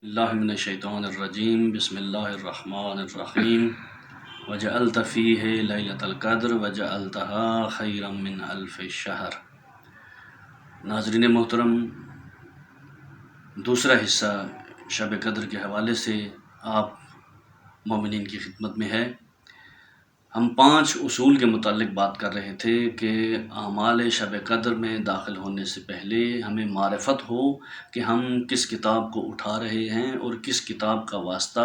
اللہ من الشیطان الرجیم بسم اللہ الرحمن الرحیم وجعلت فیہ لیلۃ القدر وجعلتها خیرا من الف شہر۔ ناظرین محترم، دوسرا حصہ شب قدر کے حوالے سے آپ مومنین کی خدمت میں ہے۔ ہم 5 اصول کے متعلق بات کر رہے تھے کہ اعمال شب قدر میں داخل ہونے سے پہلے ہمیں معرفت ہو کہ ہم کس کتاب کو اٹھا رہے ہیں اور کس کتاب کا واسطہ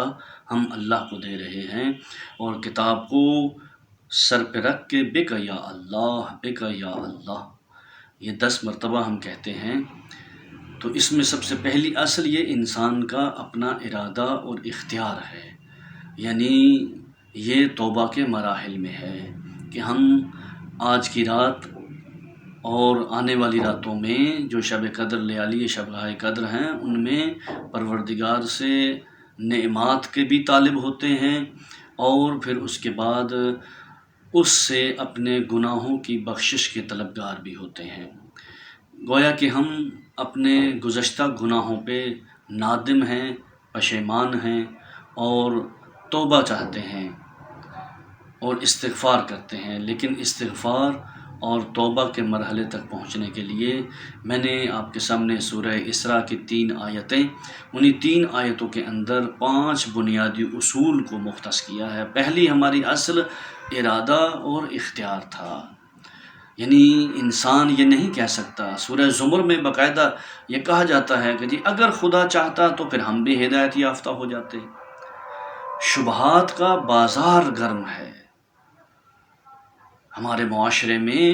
ہم اللہ کو دے رہے ہیں، اور کتاب کو سر پہ رکھ کے بک یا اللہ بک یا اللہ یہ 10 مرتبہ ہم کہتے ہیں۔ تو اس میں سب سے پہلی اصل یہ انسان کا اپنا ارادہ اور اختیار ہے، یعنی یہ توبہ کے مراحل میں ہے کہ ہم آج کی رات اور آنے والی راتوں میں جو شب قدر لیالی شبگاہ قدر ہیں ان میں پروردگار سے نعمات کے بھی طالب ہوتے ہیں، اور پھر اس کے بعد اس سے اپنے گناہوں کی بخشش کے طلبگار بھی ہوتے ہیں۔ گویا کہ ہم اپنے گزشتہ گناہوں پہ نادم ہیں، پشیمان ہیں اور توبہ چاہتے ہیں اور استغفار کرتے ہیں، لیکن استغفار اور توبہ کے مرحلے تک پہنچنے کے لیے میں نے آپ کے سامنے سورہ اسراء کی 3 آیتیں، انہی 3 آیتوں کے اندر 5 بنیادی اصول کو مختص کیا ہے۔ پہلی ہماری اصل ارادہ اور اختیار تھا، یعنی انسان یہ نہیں کہہ سکتا۔ سورہ زمر میں باقاعدہ یہ کہا جاتا ہے کہ جی اگر خدا چاہتا تو پھر ہم بھی ہدایت یافتہ ہو جاتے۔ شبہات کا بازار گرم ہے ہمارے معاشرے میں،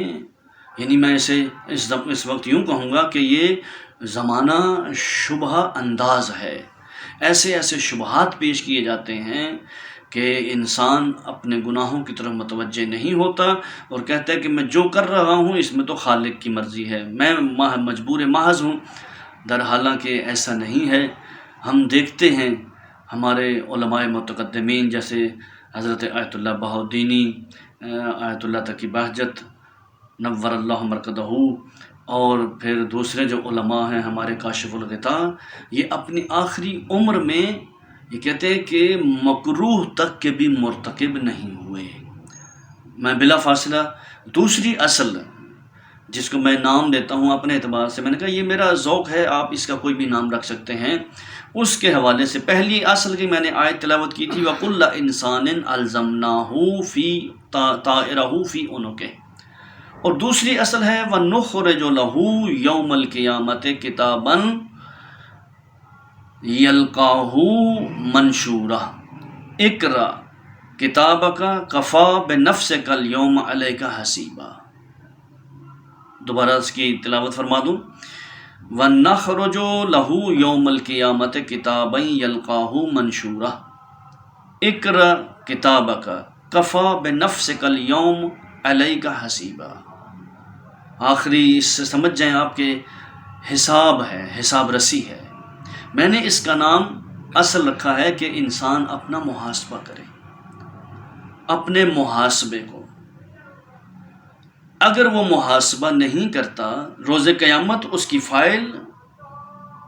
یعنی میں اسے اس وقت یوں کہوں گا کہ یہ زمانہ شبہ انداز ہے۔ ایسے شبہات پیش کیے جاتے ہیں کہ انسان اپنے گناہوں کی طرف متوجہ نہیں ہوتا اور کہتا ہے کہ میں جو کر رہا ہوں اس میں تو خالق کی مرضی ہے، میں مجبور محض ہوں، در حالانکہ ایسا نہیں ہے۔ ہم دیکھتے ہیں ہمارے علماء متقدمین جیسے حضرت آیت اللہ بہاؤالدینی، آیت اللہ تقی بہجت نور اللہ مرکزہ، اور پھر دوسرے جو علماء ہیں ہمارے کاشف الغطاء، یہ اپنی آخری عمر میں یہ کہتے ہیں کہ مکروہ تک کے بھی مرتکب نہیں ہوئے۔ میں بلا فاصلہ دوسری اصل جس کو میں نام دیتا ہوں اپنے اعتبار سے، میں نے کہا یہ میرا ذوق ہے، آپ اس کا کوئی بھی نام رکھ سکتے ہیں، اس کے حوالے سے پہلی اصل کی میں نے آیت تلاوت کی تھی وَكُلَّ إِنسَانٍ أَلْزَمْنَاهُ فِي طَائِرَهُ فِي عُنُقِهِ، اور دوسری اصل ہے وَنُخْرِجُ لَهُ يَوْمَ الْقِيَامَةِ كِتَابًا يَلْقَاهُ مَنْشُورًا اقرأ كِتَابَكَ كَفَى بِنَفْسِكَ الْيَوْمَ عَلَيْكَ حَسِيبًا۔ دوبارہ اس کی تلاوت فرما دوں وَنَخْرُجُ لَهُ يَوْمَ الْقِيَامَةِ كِتَابًا يَلْقَاهُ مَنْشُورًا اقرأ كِتَابَكَ كَفَى بِنَفْسِكَ الْيَوْمَ عَلَيْكَ حَسِيبًا۔ آخری اس سے سمجھ جائیں آپ کے حساب ہے، حساب رسی ہے۔ میں نے اس کا نام اصل رکھا ہے کہ انسان اپنا محاسبہ کرے، اپنے محاسبے کو۔ اگر وہ محاسبہ نہیں کرتا، روز قیامت اس کی فائل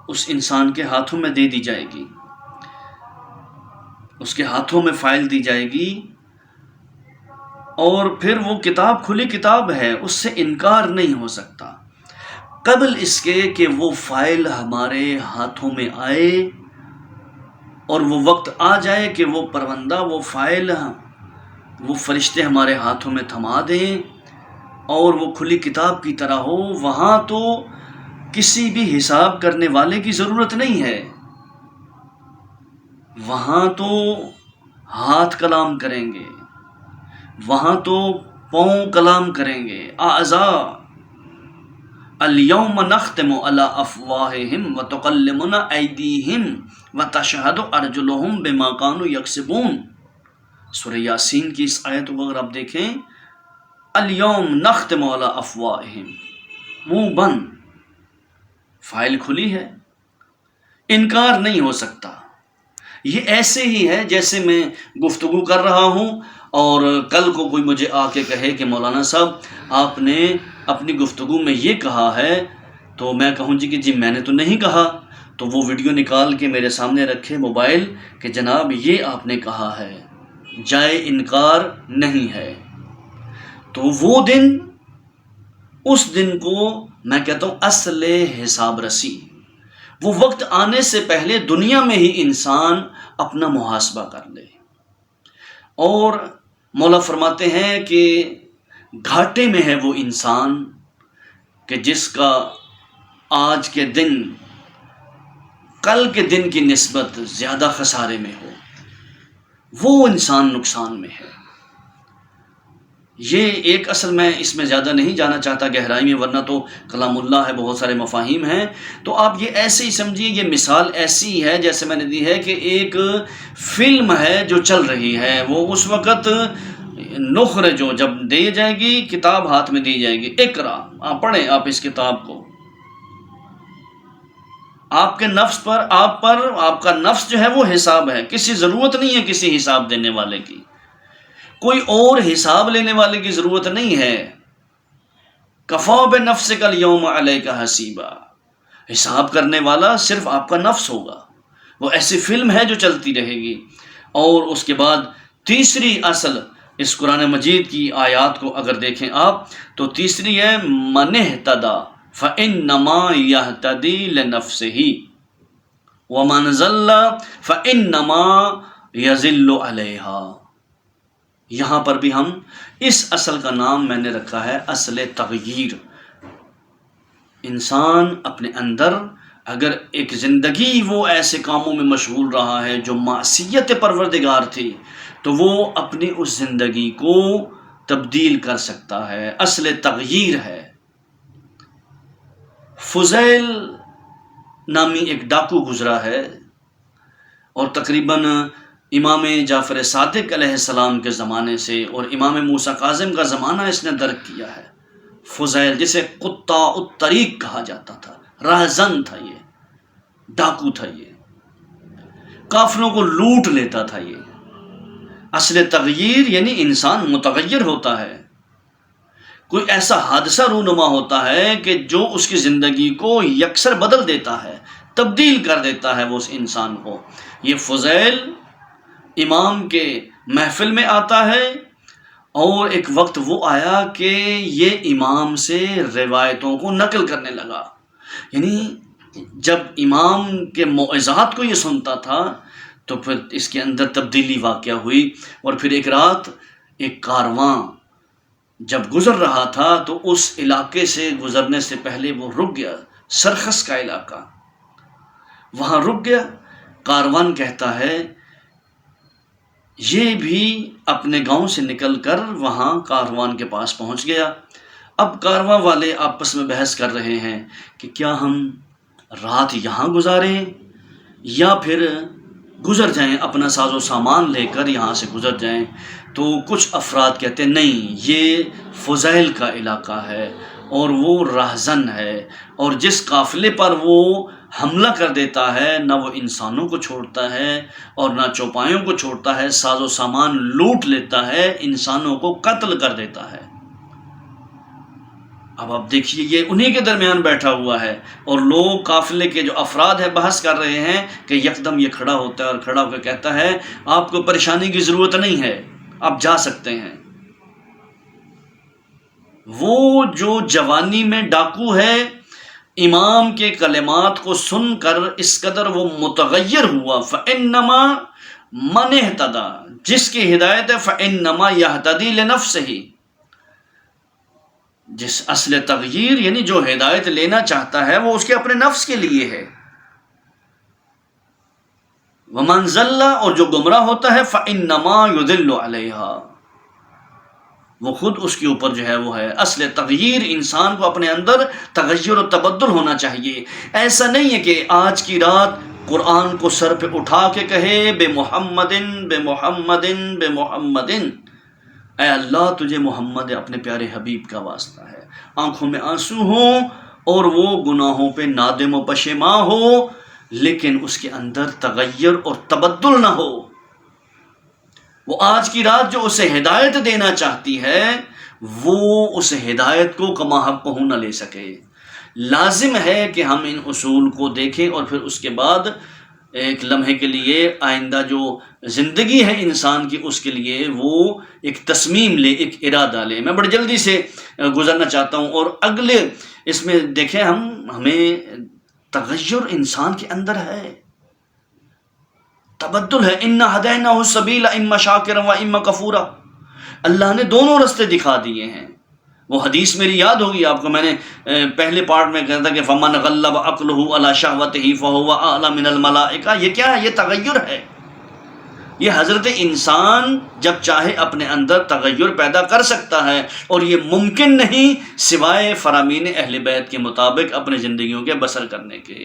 اس انسان کے ہاتھوں میں دے دی جائے گی، اس کے ہاتھوں میں فائل دی جائے گی، اور پھر وہ کتاب کھلی کتاب ہے، اس سے انکار نہیں ہو سکتا۔ قبل اس کے کہ وہ فائل ہمارے ہاتھوں میں آئے اور وہ وقت آ جائے کہ وہ پروندہ، وہ فائل، وہ فرشتے ہمارے ہاتھوں میں تھما دیں اور وہ کھلی کتاب کی طرح ہو، وہاں تو کسی بھی حساب کرنے والے کی ضرورت نہیں ہے، وہاں تو ہاتھ کلام کریں گے، وہاں تو پاؤں کلام کریں گے۔ اعضاء اليوم نختم على افواہہم وتکلمنا ایدیہم وتشہد ارجلہم بما كانوا یکسبون۔ سورہ یاسین کی اس آیت کو اگر آپ دیکھیں، الیوم نختم علی افواہہم، منہ بند، فائل کھلی ہے، انکار نہیں ہو سکتا۔ یہ ایسے ہی ہے جیسے میں گفتگو کر رہا ہوں اور کل کو کوئی مجھے آ کے کہے کہ مولانا صاحب آپ نے اپنی گفتگو میں یہ کہا ہے، تو میں کہوں جی کہ جی میں نے تو نہیں کہا، تو وہ ویڈیو نکال کے میرے سامنے رکھے موبائل کہ جناب یہ آپ نے کہا ہے، جائے انکار نہیں ہے۔ تو وہ دن، اس دن کو میں کہتا ہوں اصل حساب رسی۔ وہ وقت آنے سے پہلے دنیا میں ہی انسان اپنا محاسبہ کر لے۔ اور مولا فرماتے ہیں کہ گھاٹے میں ہے وہ انسان کہ جس کا آج کے دن کل کے دن کی نسبت زیادہ خسارے میں ہو، وہ انسان نقصان میں ہے۔ یہ ایک اصل، میں اس میں زیادہ نہیں جانا چاہتا گہرائی میں، ورنہ تو کلام اللہ ہے، بہت سارے مفاہیم ہیں۔ تو آپ یہ ایسے ہی سمجھیے، یہ مثال ایسی ہے جیسے میں نے دی ہے کہ ایک فلم ہے جو چل رہی ہے، وہ اس وقت نخر جو جب دی جائے گی، کتاب ہاتھ میں دی جائے گی، اقرا، آپ پڑھیں آپ اس کتاب کو، آپ کے نفس پر، آپ کا نفس جو ہے وہ حساب ہے، کسی ضرورت نہیں ہے کسی حساب دینے والے کی، کوئی اور حساب لینے والے کی ضرورت نہیں ہے۔ کفا بنفسک الیوم علیک حسیبا، حساب کرنے والا صرف آپ کا نفس ہوگا۔ وہ ایسی فلم ہے جو چلتی رہے گی۔ اور اس کے بعد تیسری اصل اس قرآن مجید کی آیات کو اگر دیکھیں آپ تو تیسری ہے من اہتدی فإنما یہتدی لنفسہ ومن ضل فإنما یضل علیہا۔ یہاں پر بھی ہم اس اصل کا نام میں نے رکھا ہے اصل تغییر۔ انسان اپنے اندر اگر ایک زندگی وہ ایسے کاموں میں مشغول رہا ہے جو معصیت پروردگار تھی، تو وہ اپنی اس زندگی کو تبدیل کر سکتا ہے، اصل تغییر ہے۔ فضیل نامی ایک ڈاکو گزرا ہے، اور تقریباً امام جعفر صادق علیہ السلام کے زمانے سے اور امام موسیٰ کاظم کا زمانہ اس نے درک کیا ہے۔ فضیل جسے قطاع الطریق کہا جاتا تھا، راہزن تھا، یہ ڈاکو تھا، یہ قافلوں کو لوٹ لیتا تھا۔ یہ اصل تغییر یعنی انسان متغیر ہوتا ہے، کوئی ایسا حادثہ رونما ہوتا ہے کہ جو اس کی زندگی کو یکسر بدل دیتا ہے، تبدیل کر دیتا ہے وہ اس انسان کو۔ یہ فضیل امام کے محفل میں آتا ہے، اور ایک وقت وہ آیا کہ یہ امام سے روایتوں کو نقل کرنے لگا۔ یعنی جب امام کے موعظات کو یہ سنتا تھا تو پھر اس کے اندر تبدیلی واقع ہوئی۔ اور پھر ایک رات ایک کارواں جب گزر رہا تھا تو اس علاقے سے گزرنے سے پہلے وہ رک گیا، سرخس کا علاقہ، وہاں رک گیا۔ کاروان کہتا ہے یہ بھی اپنے گاؤں سے نکل کر وہاں کاروان کے پاس پہنچ گیا۔ اب کارواں والے آپس میں بحث کر رہے ہیں کہ کیا ہم رات یہاں گزاریں یا پھر گزر جائیں، اپنا ساز و سامان لے کر یہاں سے گزر جائیں۔ تو کچھ افراد کہتے ہیں نہیں، یہ فضیل کا علاقہ ہے اور وہ راہزن ہے، اور جس قافلے پر وہ حملہ کر دیتا ہے نہ وہ انسانوں کو چھوڑتا ہے اور نہ چوپایوں کو چھوڑتا ہے، ساز و سامان لوٹ لیتا ہے، انسانوں کو قتل کر دیتا ہے۔ اب آپ دیکھیے یہ انہی کے درمیان بیٹھا ہوا ہے، اور لوگ قافلے کے جو افراد ہیں بحث کر رہے ہیں کہ یکدم یہ کھڑا ہوتا ہے اور کھڑا ہو کے کہتا ہے آپ کو پریشانی کی ضرورت نہیں ہے، آپ جا سکتے ہیں۔ وہ جو جوانی میں ڈاکو ہے، امام کے کلمات کو سن کر اس قدر وہ متغیر ہوا، فَإِنَّمَا مَنِ اهْتَدَى، جس کی ہدایت ہے فَإِنَّمَا يَهْتَدِي لِنَفْسِهِ، جس اصل تغییر یعنی جو ہدایت لینا چاہتا ہے وہ اس کے اپنے نفس کے لیے ہے۔ وَمَنْ ضَلَّ، اور جو گمراہ ہوتا ہے فَإِنَّمَا يُضِلُّ عَلَيْهَا، وہ خود اس کے اوپر جو ہے وہ ہے۔ اصل تغییر انسان کو اپنے اندر تغیر و تبدل ہونا چاہیے۔ ایسا نہیں ہے کہ آج کی رات قرآن کو سر پہ اٹھا کے کہے بے محمدن بے محمدن بے محمدن، اے اللہ تجھے محمد اپنے پیارے حبیب کا واسطہ ہے، آنکھوں میں آنسو ہوں اور وہ گناہوں پہ نادم و پشیماں ہو، لیکن اس کے اندر تغیر اور تبدل نہ ہو۔ وہ آج کی رات جو اسے ہدایت دینا چاہتی ہے وہ اس ہدایت کو کما حق نہ لے سکے، لازم ہے کہ ہم ان اصول کو دیکھیں اور پھر اس کے بعد ایک لمحے کے لیے آئندہ جو زندگی ہے انسان کی اس کے لیے وہ ایک تصمیم لے، ایک ارادہ لے۔ میں بڑی جلدی سے گزرنا چاہتا ہوں، اور اگلے اس میں دیکھیں ہمیں تغیر انسان کے اندر ہے، تبدل ہے۔ اِنَّا هَدَيْنَاهُ السَّبِيلَ إِمَّا شَاكِرًا وَإِمَّا كَفُورًا، اللہ نے دونوں راستے دکھا دیے ہیں۔ وہ حدیث میری یاد ہوگی آپ کو، میں نے پہلے پارٹ میں کہا تھا کہ فَمَنْ غَلَّبَ عَقْلُهُ عَلَى شَهْوَتِهِ فَهُوَ أَعْلَى مِنَ الْمَلَائِكَةِ۔ یہ کیا ہے؟ یہ تغیر ہے۔ یہ حضرت انسان جب چاہے اپنے اندر تغیر پیدا کر سکتا ہے، اور یہ ممکن نہیں سوائے فرامین اہل بیت کے مطابق اپنے زندگیوں کے بسر کرنے کے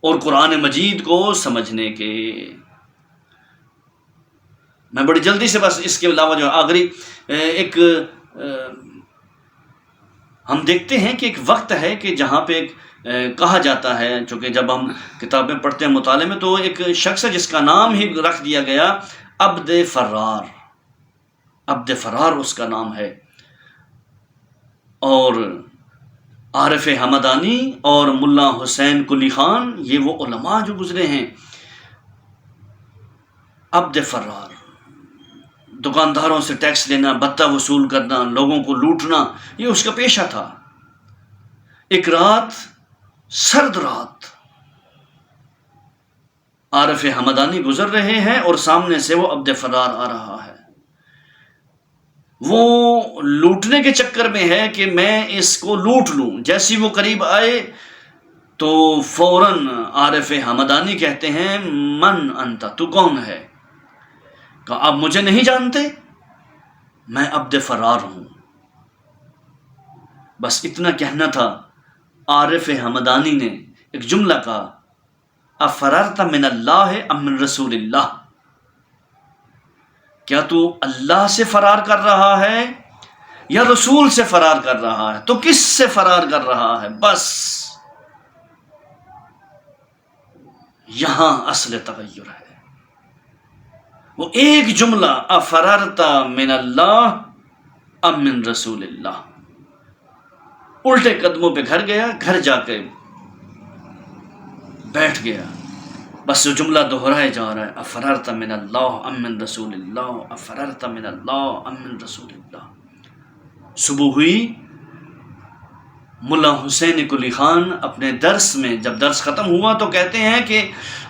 اور قرآن مجید کو سمجھنے کے۔ میں بڑی جلدی سے بس اس کے علاوہ جو آخری ایک ہم دیکھتے ہیں کہ ایک وقت ہے کہ جہاں پہ کہا جاتا ہے، چونکہ جب ہم کتابیں پڑھتے ہیں مطالعے میں، تو ایک شخص ہے جس کا نام ہی رکھ دیا گیا عبد فرار۔ عبد فرار اس کا نام ہے، اور عارف حمدانی اور ملا حسین کلی خان یہ وہ علماء جو گزرے ہیں۔ عبد فرار، دکانداروں سے ٹیکس لینا، بتہ وصول کرنا، لوگوں کو لوٹنا، یہ اس کا پیشہ تھا۔ ایک رات، سرد رات، عارف حمدانی گزر رہے ہیں اور سامنے سے وہ عبد فرار آ رہا ہے۔ وہ لوٹنے کے چکر میں ہے کہ میں اس کو لوٹ لوں۔ جیسی وہ قریب آئے تو فوراً عارف حمدانی کہتے ہیں من انت، تو کون ہے؟ کہا آپ مجھے نہیں جانتے، میں عبد فرار ہوں۔ بس اتنا کہنا تھا، عارف حمدانی نے ایک جملہ کہا، افررت من اللہ ام من رسول اللہ، کیا تو اللہ سے فرار کر رہا ہے یا رسول سے فرار کر رہا ہے؟ تو کس سے فرار کر رہا ہے؟ بس یہاں اصل تغیر ہے۔ وہ ایک جملہ، افررت من اللہ ام من رسول اللہ، الٹے قدموں پہ گھر گیا، گھر جا کے بیٹھ گیا، بس وہ جملہ دہرائے جا رہا ہے، افررت من اللہ ام من رسول اللہ، افررت من اللہ ام من رسول اللہ۔ صبح ہوئی، ملا حسین کلی خان اپنے درس میں جب درس ختم ہوا تو کہتے ہیں کہ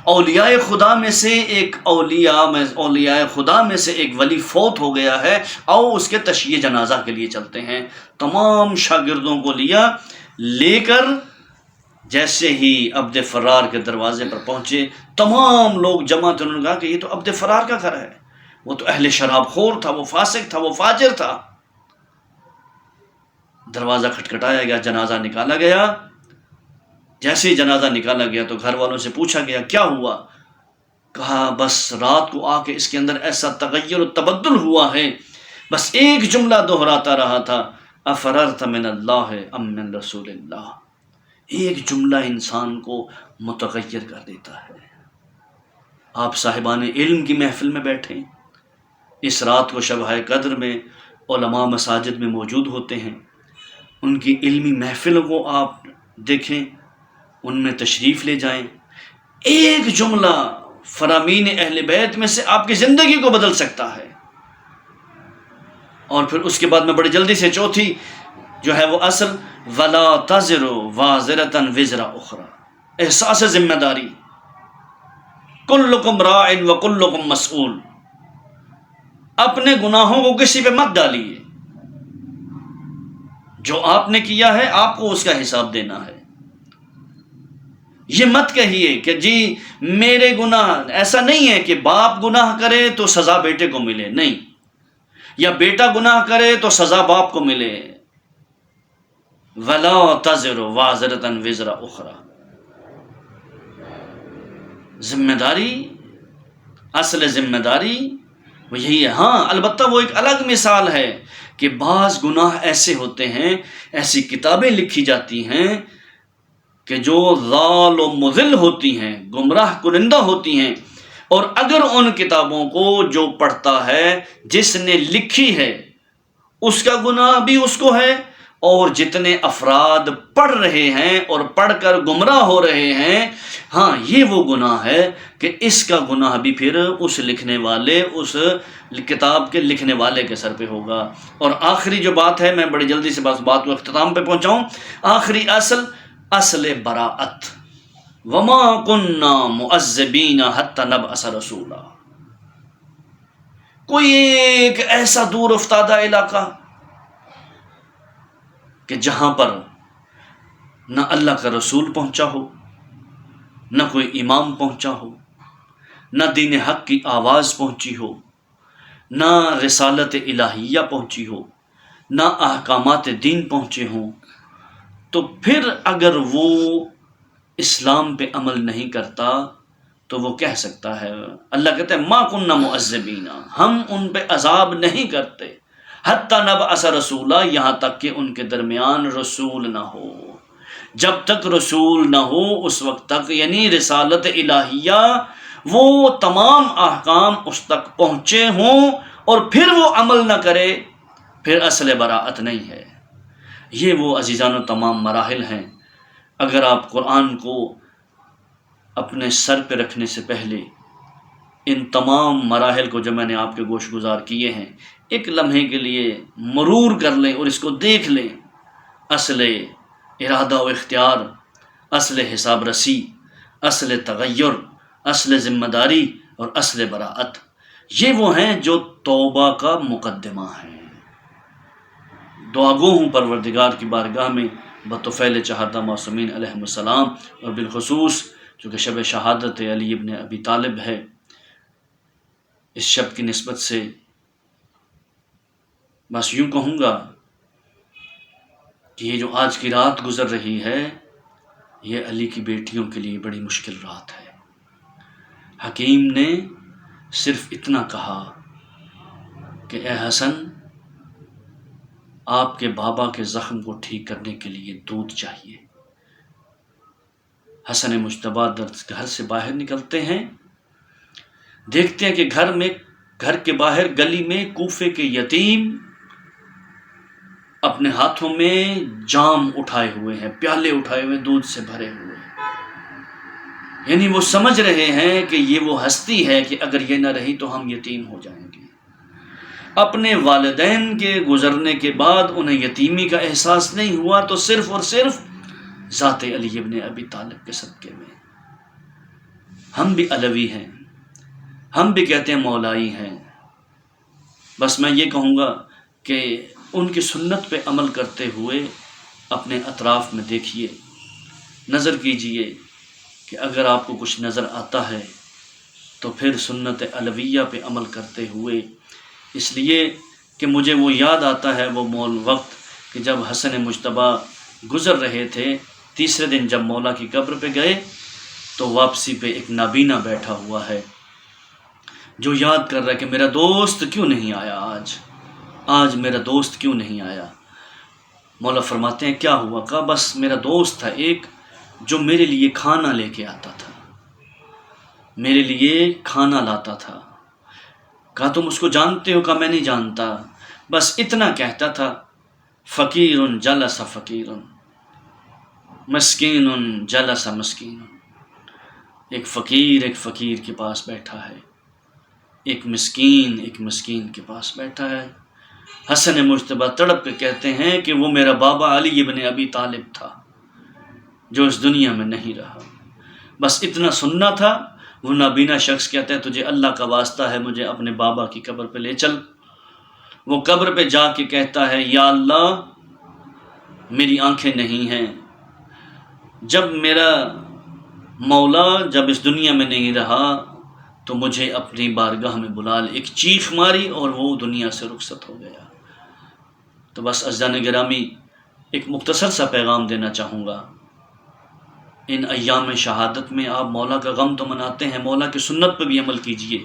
اولیاء خدا میں سے ایک اولیاء خدا میں سے ایک ولی فوت ہو گیا ہے، آؤ اس کے تشییع جنازہ کے لیے چلتے ہیں۔ تمام شاگردوں کو لے کر جیسے ہی عبد فرار کے دروازے پر پہنچے، تمام لوگ جمع تھے۔ انہوں نے کہا کہ یہ تو عبد فرار کا گھر ہے، وہ تو اہل شراب خور تھا، وہ فاسق تھا، وہ فاجر تھا۔ دروازہ کھٹکھٹایا گیا، جنازہ نکالا گیا۔ جیسے ہی جنازہ نکالا گیا تو گھر والوں سے پوچھا گیا کیا ہوا؟ کہا بس رات کو آ کے اس کے اندر ایسا تغیر و تبدل ہوا ہے، بس ایک جملہ دہراتا رہا تھا، افررت من اللہ ام من رسول اللہ۔ ایک جملہ انسان کو متغیر کر دیتا ہے۔ آپ صاحبان علم کی محفل میں بیٹھیں، اس رات کو شب قدر میں علماء مساجد میں موجود ہوتے ہیں، ان کی علمی محفلوں کو آپ دیکھیں، ان میں تشریف لے جائیں۔ ایک جملہ فرامین اہل بیت میں سے آپ کی زندگی کو بدل سکتا ہے۔ اور پھر اس کے بعد میں بڑی جلدی سے چوتھی جو ہے وہ اصل، وَلَا تَزِرُ وَازِرَةً وِزْرَ أُخْرَى، احساس ذمہ داری۔ كُلُّكُمْ رَاعٍ وَكُلُّكُمْ مَسْئُولٌ، اپنے گناہوں کو کسی پہ مت ڈالیے، جو آپ نے کیا ہے آپ کو اس کا حساب دینا ہے۔ یہ مت کہیے کہ جی میرے گناہ، ایسا نہیں ہے کہ باپ گناہ کرے تو سزا بیٹے کو ملے، نہیں، یا بیٹا گناہ کرے تو سزا باپ کو ملے۔ وَلَا تَزِرُ وَازِرَةً وِزْرَ أُخْرَى، ذمہ داری، اصل ذمہ داری وہ یہی ہے۔ ہاں البتہ وہ ایک الگ مثال ہے کہ بعض گناہ ایسے ہوتے ہیں، ایسی کتابیں لکھی جاتی ہیں کہ جو ضال و مضل ہوتی ہیں، گمراہ کنندہ ہوتی ہیں، اور اگر ان کتابوں کو جو پڑھتا ہے، جس نے لکھی ہے، اس کا گناہ بھی اس کو ہے، اور جتنے افراد پڑھ رہے ہیں اور پڑھ کر گمراہ ہو رہے ہیں، ہاں یہ وہ گناہ ہے کہ اس کا گناہ بھی پھر اس لکھنے والے، اس کتاب کے لکھنے والے کے سر پہ ہوگا۔ اور آخری جو بات ہے، میں بڑی جلدی سے بس بات کو اختتام پہ پہنچاؤں، آخری اصل براءت، وما کننا معذبین حتی نبعث رسولا۔ کوئی ایک ایسا دور افتادہ علاقہ کہ جہاں پر نہ اللہ کا رسول پہنچا ہو، نہ کوئی امام پہنچا ہو، نہ دین حق کی آواز پہنچی ہو، نہ رسالت الہیہ پہنچی ہو، نہ احکامات دین پہنچے ہوں، تو پھر اگر وہ اسلام پہ عمل نہیں کرتا تو وہ کہہ سکتا ہے، اللہ کہتے ہیں ما کننا معذبین، ہم ان پہ عذاب نہیں کرتے حتی نبعث رسولا، یہاں تک کہ ان کے درمیان رسول نہ ہو۔ جب تک رسول نہ ہو اس وقت تک، یعنی رسالت الہیہ، وہ تمام احکام اس تک پہنچے ہوں اور پھر وہ عمل نہ کرے، پھر اصل براءت نہیں ہے۔ یہ وہ عزیزان و تمام مراحل ہیں۔ اگر آپ قرآن کو اپنے سر پہ رکھنے سے پہلے ان تمام مراحل کو جو میں نے آپ کے گوش گزار کیے ہیں ایک لمحے کے لیے مرور کر لیں اور اس کو دیکھ لیں، اصل ارادہ و اختیار، اصل حساب رسی، اصل تغیر، اصل ذمہ داری اور اصل براءت، یہ وہ ہیں جو توبہ کا مقدمہ ہیں۔ دعا گو ہوں پروردگار کی بارگاہ میں بطفیل چہاردہ معصومین علیہم السلام، اور بالخصوص چونکہ شب شہادت علی ابن ابی طالب ہے، اس شب کی نسبت سے بس یوں کہوں گا کہ یہ جو آج کی رات گزر رہی ہے یہ علی کی بیٹیوں کے لیے بڑی مشکل رات ہے۔ حکیم نے صرف اتنا کہا کہ اے حسن، آپ کے بابا کے زخم کو ٹھیک کرنے کے لیے دودھ چاہیے۔ حسن مجتبیٰ گھر سے باہر نکلتے ہیں، دیکھتے ہیں کہ گھر کے باہر گلی میں کوفے کے یتیم اپنے ہاتھوں میں جام اٹھائے ہوئے ہیں، پیالے اٹھائے ہوئے دودھ سے بھرے ہوئے ہیں، یعنی وہ سمجھ رہے ہیں کہ یہ وہ ہستی ہے کہ اگر یہ نہ رہی تو ہم یتیم ہو جائیں گے۔ اپنے والدین کے گزرنے کے بعد انہیں یتیمی کا احساس نہیں ہوا تو صرف اور صرف ذات علی ابن ابی طالب کے صدقے میں۔ ہم بھی علوی ہیں، ہم بھی کہتے ہیں مولائی ہیں، بس میں یہ کہوں گا کہ ان کی سنت پہ عمل کرتے ہوئے اپنے اطراف میں دیکھیے، نظر کیجئے کہ اگر آپ کو کچھ نظر آتا ہے تو پھر سنت علویہ پہ عمل کرتے ہوئے، اس لیے کہ مجھے وہ یاد آتا ہے وہ وقت کہ جب حسن مجتبیٰ گزر رہے تھے، تیسرے دن جب مولا کی قبر پہ گئے تو واپسی پہ ایک نابینا بیٹھا ہوا ہے جو یاد کر رہا ہے کہ میرا دوست کیوں نہیں آیا، آج میرا دوست کیوں نہیں آیا۔ مولا فرماتے ہیں کیا ہوا؟ کہا بس میرا دوست تھا ایک جو میرے لیے کھانا لے کے آتا تھا، میرے لیے کھانا لاتا تھا۔ کہا تم اس کو جانتے ہو؟ کہا میں نہیں جانتا، بس اتنا کہتا تھا فقیر جلس فقیر، مسکین جلس مسکین، ایک فقیر کے پاس بیٹھا ہے، ایک مسکین کے پاس بیٹھا ہے۔ حسن مجتبیٰ تڑپ کے کہتے ہیں کہ وہ میرا بابا علی ابن ابی طالب تھا جو اس دنیا میں نہیں رہا، بس اتنا سننا تھا۔ وہ نابینا شخص کہتا ہے تجھے اللہ کا واسطہ ہے مجھے اپنے بابا کی قبر پہ لے چل۔ وہ قبر پہ جا کے کہتا ہے یا اللہ میری آنکھیں نہیں ہیں، جب میرا مولا جب اس دنیا میں نہیں رہا تو مجھے اپنی بارگاہ میں بلا لے۔ ایک چیخ ماری اور وہ دنیا سے رخصت ہو گیا۔ تو بس عزیزان گرامی ایک مختصر سا پیغام دینا چاہوں گا، ان ایام شہادت میں آپ مولا کا غم تو مناتے ہیں، مولا کی سنت پہ بھی عمل کیجئے۔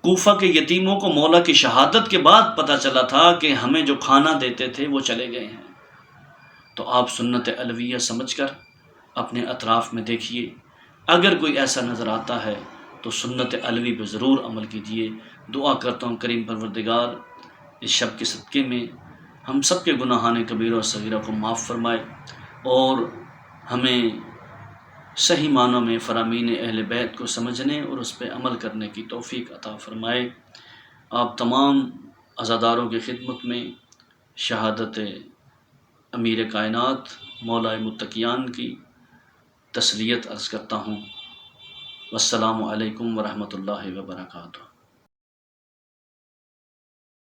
کوفہ کے یتیموں کو مولا کی شہادت کے بعد پتہ چلا تھا کہ ہمیں جو کھانا دیتے تھے وہ چلے گئے ہیں، تو آپ سنت علویہ سمجھ کر اپنے اطراف میں دیکھیے، اگر کوئی ایسا نظر آتا ہے تو سنت علوی پہ ضرور عمل کیجئے۔ دعا کرتا ہوں کریم پروردگار اس شب کے صدقے میں ہم سب کے گناہان کبیرہ و صغیرہ کو معاف فرمائے اور ہمیں صحیح معنوں میں فرامین اہل بیت کو سمجھنے اور اس پہ عمل کرنے کی توفیق عطا فرمائے۔ آپ تمام عزاداروں کی خدمت میں شہادت امیر کائنات مولا متقیان کی تسلیت عرض کرتا ہوں۔ والسلام علیکم ورحمۃ اللہ وبرکاتہ۔